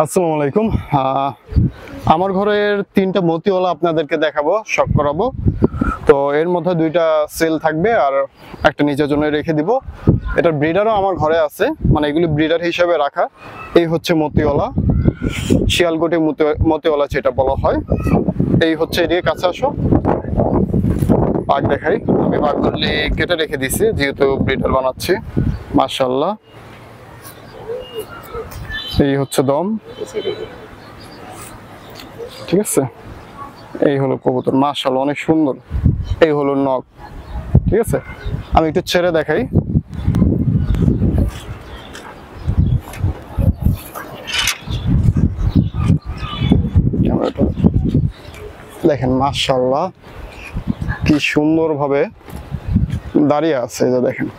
আসসালামু আলাইকুম। আমার ঘরের তিনটা মতিওয়ালা আপনাদেরকে দেখাবো, শখ করাবো। তো এর মধ্যে দুইটা সেল থাকবে আর একটা নিজের জন্য রেখে দিব। এটার ব্রিডারও আমার ঘরে আছে, মানে এগুলি ব্রিডার হিসেবে রাখা। এই হচ্ছে মতিওয়ালা, শিয়ালকোটি মতিওয়ালা যেটা বলা হয়। এই হচ্ছে এদিকে কাছে আসো, পাক দেখাই। আমি পাকগুলি কেটে রেখে দিছি যেহেতু ব্রিডার বানাচ্ছি। মাশাআল্লাহ, এই হচ্ছে দম, ঠিক আছে। এই হলো কবুতর, মাশাআল্লাহ অনেক সুন্দর। এই হলো নখ, ঠিক আছে। আমি একটু ছেড়ে দেখাই। দেখেন মাশাআল্লাহ কি সুন্দর ভাবে দাঁড়িয়ে আছে, এই যে দেখেন।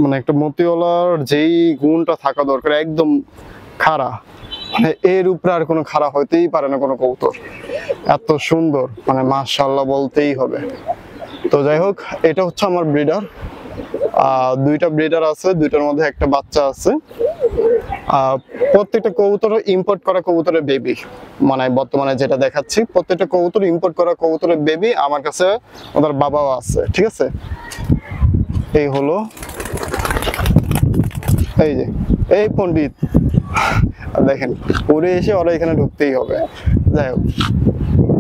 মানে একটা মতিওয়ালার যেই গুণটা থাকা দরকার, একদম খাড়া, মানে এর উপরে আর কোনো খাড়া হইতেই পারে না কোনো কবুতর, এত সুন্দর, মানে মাশাআল্লাহ বলতেই হবে। তো যাই হোক, এটা হচ্ছে আমার ব্রিডার। দুইটা ব্রিডার আছে, দুইটার মধ্যে একটা বাচ্চা আছে। প্রত্যেকটা কবুতর ইম্পোর্ট করা কবুতরের বেবি, মানে বর্তমানে যেটা দেখাচ্ছি প্রত্যেকটা কবুতর ইম্পোর্ট করা কবুতরের বেবি। আমার কাছে ওদের বাবাও আছে, ঠিক আছে। এই হলো, এই যে এই পণ্ডিত দেখেন, উড়ে এসে ওরা এখানে ঢুকতেই হবে। যাই হোক,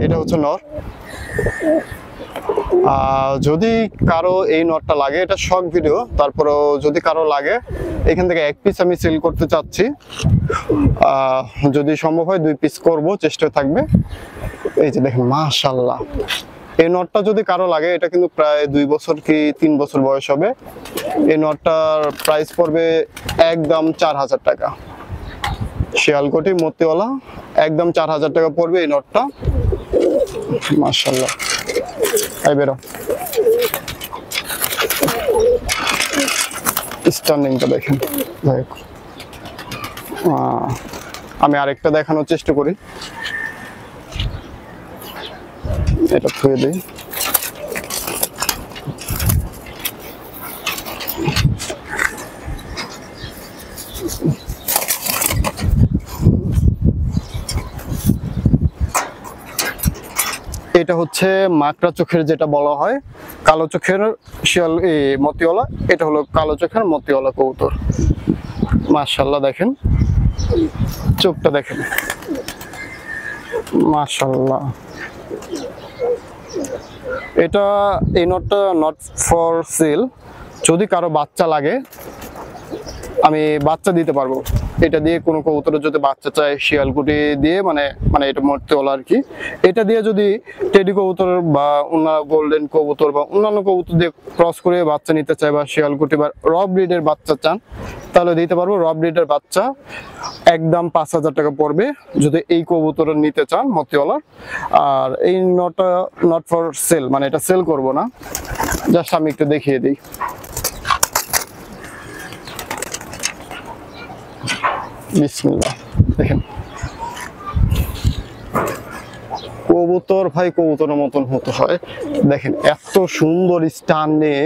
এটা হচ্ছে নর। যদি কারো এই নটটা লাগে, এটা শখ ভিডিও, তারপরেও যদি কারো লাগে এখান থেকে এক পিস আমি সেল করতে চাচ্ছি। যদি সম্ভব হয় 2 পিস করব, চেষ্টা থাকবে। এই যে দেখেন মাশাআল্লাহ, এই নটটা যদি কারো লাগে, এটা কিন্তু প্রায় 2 বছর কি 3 বছর বয়স হবে। এই নটটার প্রাইস পড়বে একদম 4000 টাকা। শিয়ালকোটি মতিওয়ালা, একদম 4000 টাকা পড়বে এই নটটা। মাশাআল্লাহ, এই বেরো স্ট্যান্ডিংটা দেখেন। আমি আরেকটা দেখানোর চেষ্টা করি, এটা ধুয়ে দিই। এটা হচ্ছে মাকড়া চোখের যেটা বলা হয়, কালো চোখের শিয়াল মতিওয়ালা। এটা হলো কালো চোখের মতিওয়ালা কবুতর। মাশাআল্লাহ দেখেন, চোখটা দেখেন, মাশাআল্লাহ। এটা এই নটটা নট ফর সেল। যদি কারো বাচ্চা লাগে আমি বাচ্চা দিতে পারবো। এটা দিয়ে কোনো কবুতরের যদি বাচ্চা চায়, শিয়ালকুটি দিয়ে, মানে এটা মতিওয়ালা আর কি। এটা দিয়ে যদি টেডি কবুতর বা অন্য গোল্ডেন কবুতর বা অন্যান্য কবুতর দিয়ে ক্রস করে বাচ্চা নিতে চায়, বা শিয়ালকুটি বা র ব্রিডের বাচ্চা চান, তাহলে দিতে পারবো। র ব্রিডের বাচ্চা একদম 5000 টাকা পড়বে যদি এই কবুতর নিতে চান মতিওয়ালা। আর এই নটটা নট ফর সেল, মানে এটা সেল করব না, জাস্ট আমি একটু দেখিয়ে দিই। বিসমিল্লাহ, দেখেন কবুতর ভাই কবুতরের মতন হতে হয়। দেখেন এত সুন্দর স্ট্যান্ডিং,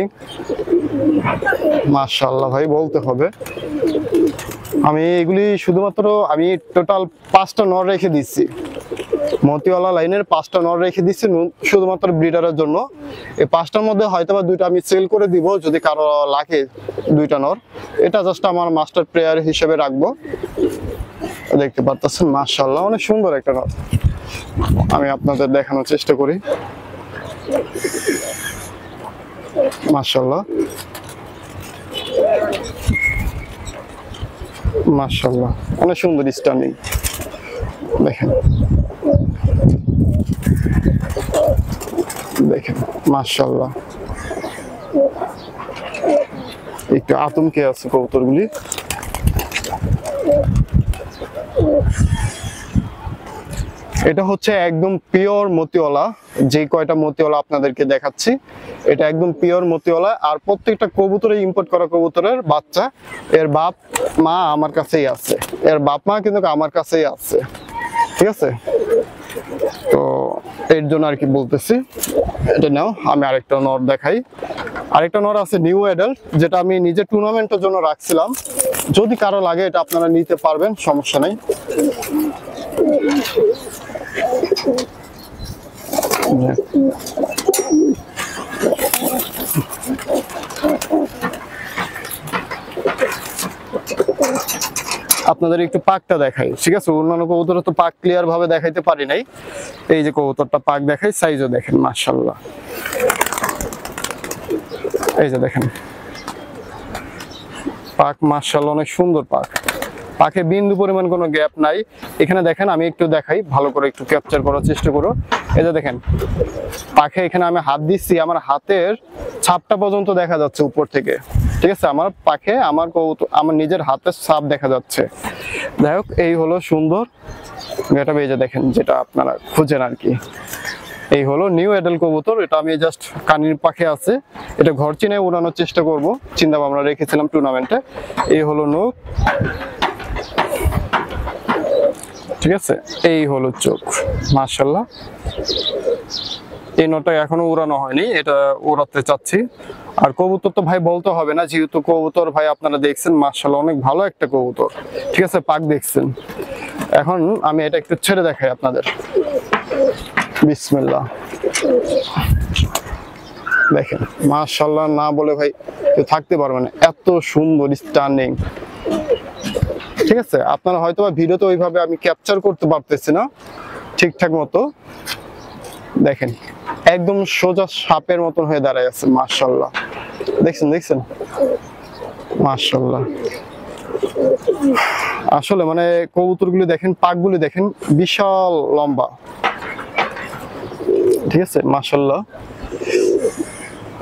মাশাআল্লাহ ভাই বলতে হবে। আমি এগুলি শুধুমাত্র আমি টোটাল 5টা নর রেখে দিচ্ছি, মতিওয়ালা লাইনের 5টা নর রেখে দিচ্ছি শুধুমাত্র ব্রিডারের জন্য। এই 5টার মধ্যে হয়তোবা 2টা আমি সেল করে দিব যদি কারো লাগে 2টা নর। এটা জাস্ট আমার মাস্টার প্লেয়ার হিসেবে রাখবো। দেখতে পাচ্ছেন মাশাআল্লাহ অনেক সুন্দর একটা নর। আমি আপনাদের দেখানোর চেষ্টা করি। মাশাআল্লাহ, মাশাআল্লাহ অনেক সুন্দর স্ট্যান্ডিং দেখেন, দেখেন মাশাআল্লাহ। একটু আতঙ্কে আছে কবুতরগুলি। এটা হচ্ছে একদম পিওর মতিওয়ালা। যে কয়টা মতিওয়ালা আপনাদেরকে দেখাচ্ছি এটা একদম পিওর মতিওয়ালা। আর প্রত্যেকটা কবুতরে ইম্পোর্ট করা কবুতরের বাচ্চা, এর বাপ মা আমার কাছেই আছে, এর বাপ মা কিন্তু আমার কাছেই আছে, ঠিক আছে। তো এর জন্য আর কি বলতেছি। এটা নাও, আমি আরেকটা নর দেখাই। আরেকটা নর আছে নিউ অ্যাডাল্ট, যেটা আমি নিজে টুর্নামেন্টের জন্য রাখছিলাম, যদি কারো লাগে এটা আপনারা নিতে পারবেন, সমস্যা নেই। আপনাদের একটু পাকটা দেখাই, ঠিক আছে? অন্যান্য কবুতর তো পাক ক্লিয়ার ভাবে দেখাইতে পারি নাই, এই যে কবুতরটা পাক দেখাই, সাইজও দেখেন মাশাআল্লাহ, এই যে দেখেন পাক মাশাআল্লাহ অনেক সুন্দর পাক, পাকে বিন্দু পরিমাণ কোনো গ্যাপ নাই। এখানে দেখেন আমি একটু দেখাই, ভালো করে একটু ক্যাপচার করার চেষ্টা করো। এই যে দেখেন পাখে এখানে আমি হাত দিচ্ছি, আমার হাতের ছাপটা পর্যন্ত দেখা যাচ্ছে উপর থেকে, ঠিক আছে? আমার পাখে আমার আমার নিজের হাতের ছাপ দেখা যাচ্ছে। যাই হোক, এই হলো সুন্দর এটা, এই যে দেখেন যেটা আপনারা খুঁজেন আর কি, এই হলো নিউ অ্যাডাল্ট কবুতর। এটা আমি জাস্ট কানির পাখে আছে, এটা ঘর চিনায় উড়ানোর চেষ্টা করব, চিন্তা ভাবনা রেখেছিলাম টুর্নামেন্টে। এই হলো নখ, ঠিক আছে? এই হলো চোখ মাশাআল্লাহ। এই নটটা এখনো উড়ানো হয়নি, এটা উড়াতে চাচ্ছি। আর কবুতর তো ভাই বলতে হবে না, যেহেতু কবুতর ভাই আপনারা দেখছেন মাশাআল্লাহ অনেক ভালো একটা কবুতর, ঠিক আছে? পাক দেখছেন। এখন আমি এটা একটু ছেড়ে দেখাই আপনাদের, বিসমিল্লাহ। দেখেন মাশাআল্লাহ, না বলে ভাই কেউ থাকতে পারবে না, এত সুন্দর স্টান্ডিং, ঠিক আছে? আপনারা হয়তো বা ভিডিওতে ওইভাবে আমি ক্যাপচার করতে পারতেছি না ঠিকঠাক মতো। দেখেন একদম সোজা সাপের মতন হয়ে দাঁড়ায় আছে মাশাআল্লাহ, দেখছেন মাশাআল্লাহ। আসলে মানে কবুতরগুলো দেখেন, পাকগুলো দেখেন বিশাল লম্বা, ঠিক আছে মাশাআল্লাহ।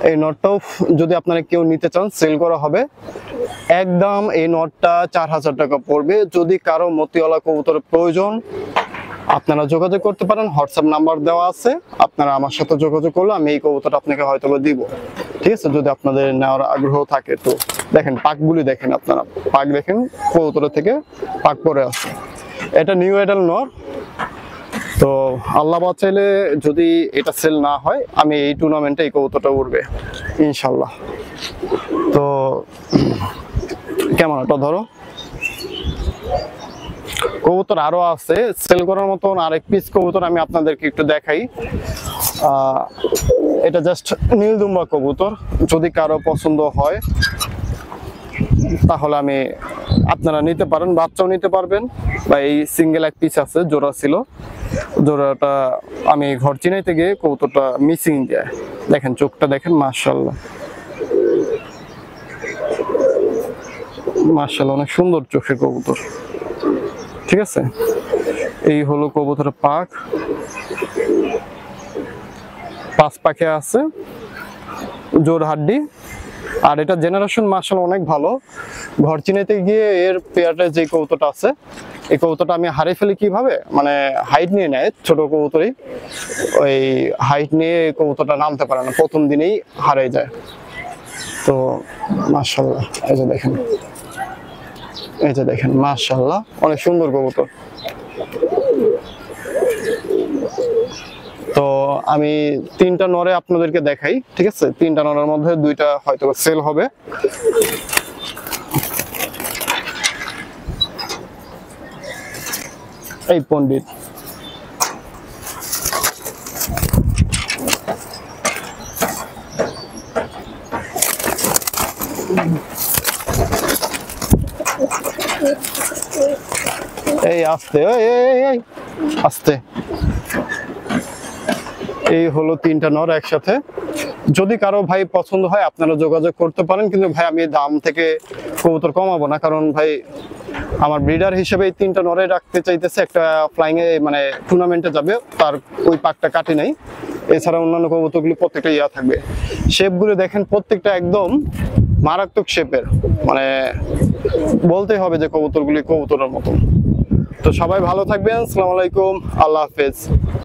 এই নটটাও যদি আপনারা কেউ নিতে চান সেল করা হবে, একদম এই নটটা 4000 টাকা পড়বে। যদি কারো মতিওয়ালা কবুতরের প্রয়োজন আপনারা যোগাযোগ করতে পারেন, হোয়াটসঅ্যাপ নাম্বার দেওয়া আছে, আপনারা আমার সাথে যোগাযোগ করলে আমি এই কবুতরটা আপনাকে হয়তো দিব, ঠিক আছে? যদি আপনাদের নেওয়ার আগ্রহ থাকে। তো দেখেন পাকগুলি দেখেন, আপনারা পাক দেখেন, কবুতরের থেকে পাক পরে আছে। এটা নিউ অ্যাডাল্ট নর। তো আল্লাহ বাঁচাইলে যদি এটা সেল না হয়, আমি এই টুর্নামেন্টে এই কবুতরটা উঠবে ইনশাল্লাহ। তো কেমন এটা ধরো, কবুতর আরো আছে সেল করার মতন, আরেক পিস কবুতর আমি আপনাদেরকে একটু দেখাই। এটা জাস্ট নীলদুম্বা কবুতর, যদি কারো পছন্দ হয় তাহলে আমি আপনারা নিতে পারেন, বাচ্চাও নিতে পারবেন, বা এই সিঙ্গেল এক পিস আছে, জোড়া ছিল, জোড়াটা আমি ঘর চিনাইতে গিয়ে কবুতরটা মিসিং যায়। দেখেন চোখটা দেখেন মাশাআল্লাহ মাশাআল্লাহ, অনেক সুন্দর চোখের কবুতর, ঠিক আছে? এই হলো কবুতরের পাক, 5 পাখে আছে, জোর হাড্ডি। আর এটা জেনারেশন মাশাআল্লাহ অনেক ভালো। ঘর চিনাইতে গিয়ে এর পেয়ারটা যে কবুতরটা আছে, এই কবুতরটা আমি হারিয়ে ফেলি কিভাবে, মানে হাইট নিয়ে নেয়, ছোট কবুতরই ওই হাইট নিয়ে কবুতরটা নামতে পারে না, প্রথম দিনেই হারিয়ে যায়। তো মাশাআল্লাহ এই যে দেখেন, এই যে দেখেন মাশাআল্লাহ অনেক সুন্দর কবুতর। তো আমি 3টা নরে আপনাদেরকে দেখাই, ঠিক আছে? 3টা নরের মধ্যে 2টা হয়তো সেল হবে। এই পণ্ডিত এই আস্তে, এই আস্তে। এই হলো 3টা নর একসাথে। যদি কারো ভাই পছন্দ হয় আপনারা যোগাযোগ করতে পারেন, কিন্তু ভাই আমি দাম থেকে কবুতর কমাবো না, কারণ ভাই আমার ব্রিডার হিসেবে এই 3টা নরে রাখতে চাইতেছে। একটা ফ্লাইং এ মানে টুর্নামেন্টে যাবে, তার ওই পাকটা কাটি নাই। এছাড়া অন্যান্য কবুতরগুলি প্রত্যেকটা ইয়া থাকবে। শেপগুলো দেখেন প্রত্যেকটা একদম মারাত্মক শেপের, মানে বলতেই হবে যে কবুতরগুলি কবুতরের মতো। তো সবাই ভালো থাকবেন, আসসালামু আলাইকুম, আল্লাহ হাফেজ।